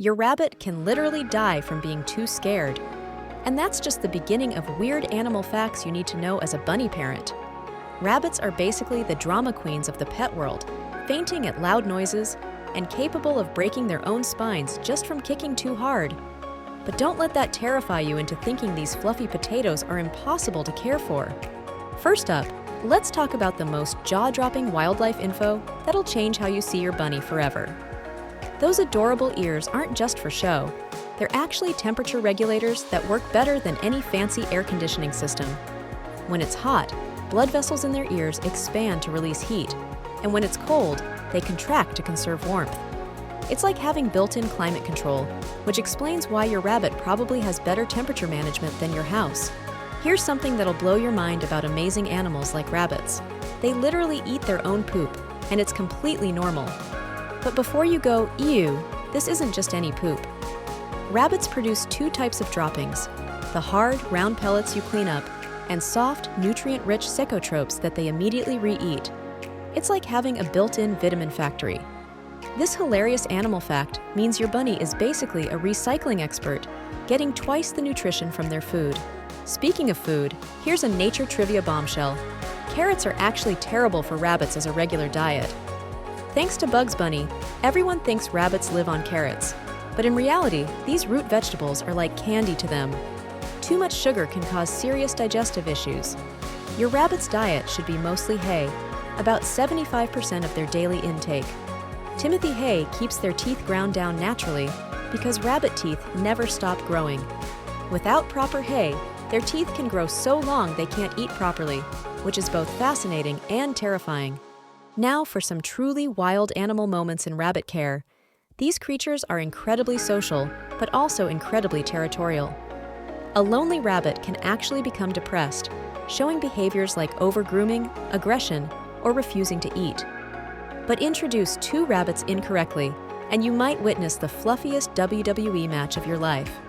your rabbit can literally die from being too scared. And that's just the beginning of weird animal facts you need to know as a bunny parent. Rabbits are basically the drama queens of the pet world, fainting at loud noises and capable of breaking their own spines just from kicking too hard. But don't let that terrify you into thinking these fluffy potatoes are impossible to care for. First up, let's talk about the most jaw-dropping wildlife info that'll change how you see your bunny forever. Those adorable ears aren't just for show. They're actually temperature regulators that work better than any fancy air conditioning system. When it's hot, blood vessels in their ears expand to release heat, and when it's cold, they contract to conserve warmth. It's like having built-in climate control, which explains why your rabbit probably has better temperature management than your house. Here's something that'll blow your mind about amazing animals like rabbits. They literally eat their own poop, and it's completely normal. But before you go, ew, this isn't just any poop. Rabbits produce two types of droppings: the hard, round pellets you clean up, and soft, nutrient-rich secotropes that they immediately re-eat. It's like having a built-in vitamin factory. This hilarious animal fact means your bunny is basically a recycling expert, getting twice the nutrition from their food. Speaking of food, here's a nature trivia bombshell. Carrots are actually terrible for rabbits as a regular diet. Thanks to Bugs Bunny, everyone thinks rabbits live on carrots. But in reality, these root vegetables are like candy to them. Too much sugar can cause serious digestive issues. Your rabbit's diet should be mostly hay, about 75% of their daily intake. Timothy hay keeps their teeth ground down naturally because rabbit teeth never stop growing. Without proper hay, their teeth can grow so long they can't eat properly, which is both fascinating and terrifying. Now for some truly wild animal moments in rabbit care. These creatures are incredibly social, but also incredibly territorial. A lonely rabbit can actually become depressed, showing behaviors like over-grooming, aggression, or refusing to eat. But introduce two rabbits incorrectly, and you might witness the fluffiest WWE match of your life.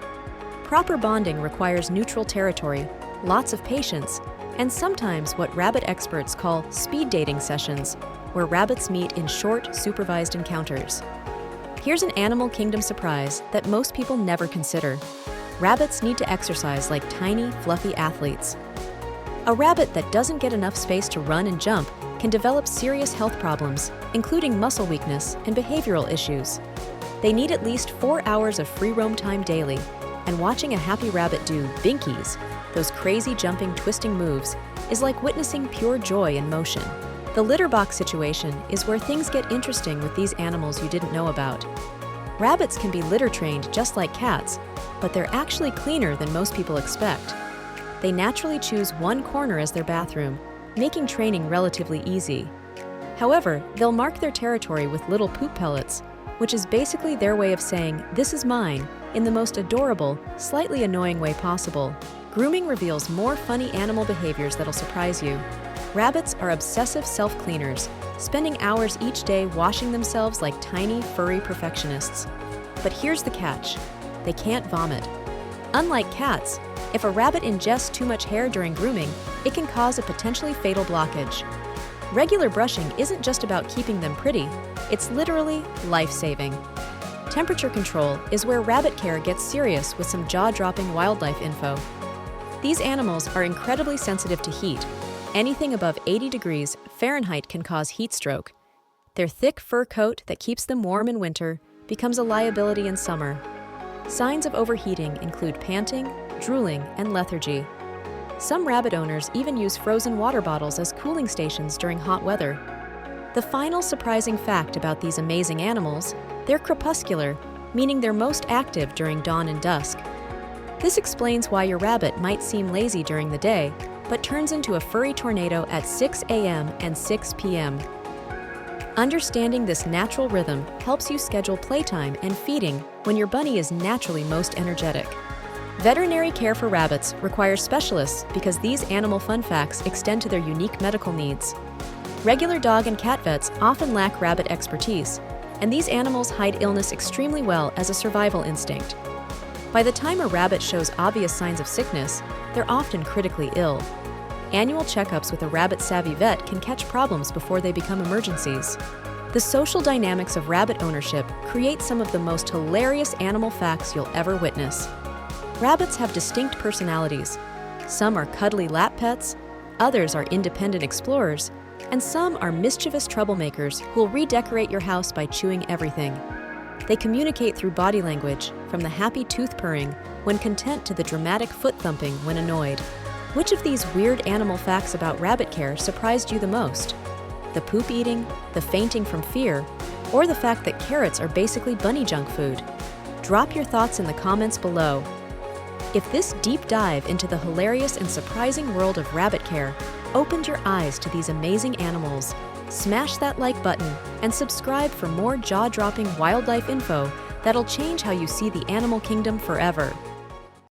Proper bonding requires neutral territory, lots of patience, and sometimes what rabbit experts call speed dating sessions, where rabbits meet in short, supervised encounters. Here's an animal kingdom surprise that most people never consider. Rabbits need to exercise like tiny, fluffy athletes. A rabbit that doesn't get enough space to run and jump can develop serious health problems, including muscle weakness and behavioral issues. They need at least 4 hours of free roam time daily, and watching a happy rabbit do binkies, those crazy jumping, twisting moves, is like witnessing pure joy in motion. The litter box situation is where things get interesting with these animals you didn't know about. Rabbits can be litter trained just like cats, but they're actually cleaner than most people expect. They naturally choose one corner as their bathroom, making training relatively easy. However, they'll mark their territory with little poop pellets, which is basically their way of saying, "This is mine," in the most adorable, slightly annoying way possible. Grooming reveals more funny animal behaviors that'll surprise you. Rabbits are obsessive self-cleaners, spending hours each day washing themselves like tiny, furry perfectionists. But here's the catch: they can't vomit. Unlike cats, if a rabbit ingests too much hair during grooming, it can cause a potentially fatal blockage. Regular brushing isn't just about keeping them pretty, it's literally life-saving. Temperature control is where rabbit care gets serious with some jaw-dropping wildlife info. These animals are incredibly sensitive to heat. Anything above 80 degrees Fahrenheit can cause heat stroke. Their thick fur coat that keeps them warm in winter becomes a liability in summer. Signs of overheating include panting, drooling, and lethargy. Some rabbit owners even use frozen water bottles as cooling stations during hot weather. The final surprising fact about these amazing animals: they're crepuscular, meaning they're most active during dawn and dusk. This explains why your rabbit might seem lazy during the day, but turns into a furry tornado at 6 a.m. and 6 p.m. Understanding this natural rhythm helps you schedule playtime and feeding when your bunny is naturally most energetic. Veterinary care for rabbits requires specialists because these animal fun facts extend to their unique medical needs. Regular dog and cat vets often lack rabbit expertise, and these animals hide illness extremely well as a survival instinct. By the time a rabbit shows obvious signs of sickness, they're often critically ill. Annual checkups with a rabbit-savvy vet can catch problems before they become emergencies. The social dynamics of rabbit ownership create some of the most hilarious animal facts you'll ever witness. Rabbits have distinct personalities. Some are cuddly lap pets, others are independent explorers, and some are mischievous troublemakers who'll redecorate your house by chewing everything. They communicate through body language, from the happy tooth purring when content to the dramatic foot thumping when annoyed. Which of these weird animal facts about rabbit care surprised you the most? The poop eating, the fainting from fear, or the fact that carrots are basically bunny junk food? Drop your thoughts in the comments below. If this deep dive into the hilarious and surprising world of rabbit care opened your eyes to these amazing animals, smash that like button and subscribe for more jaw-dropping wildlife info that'll change how you see the animal kingdom forever.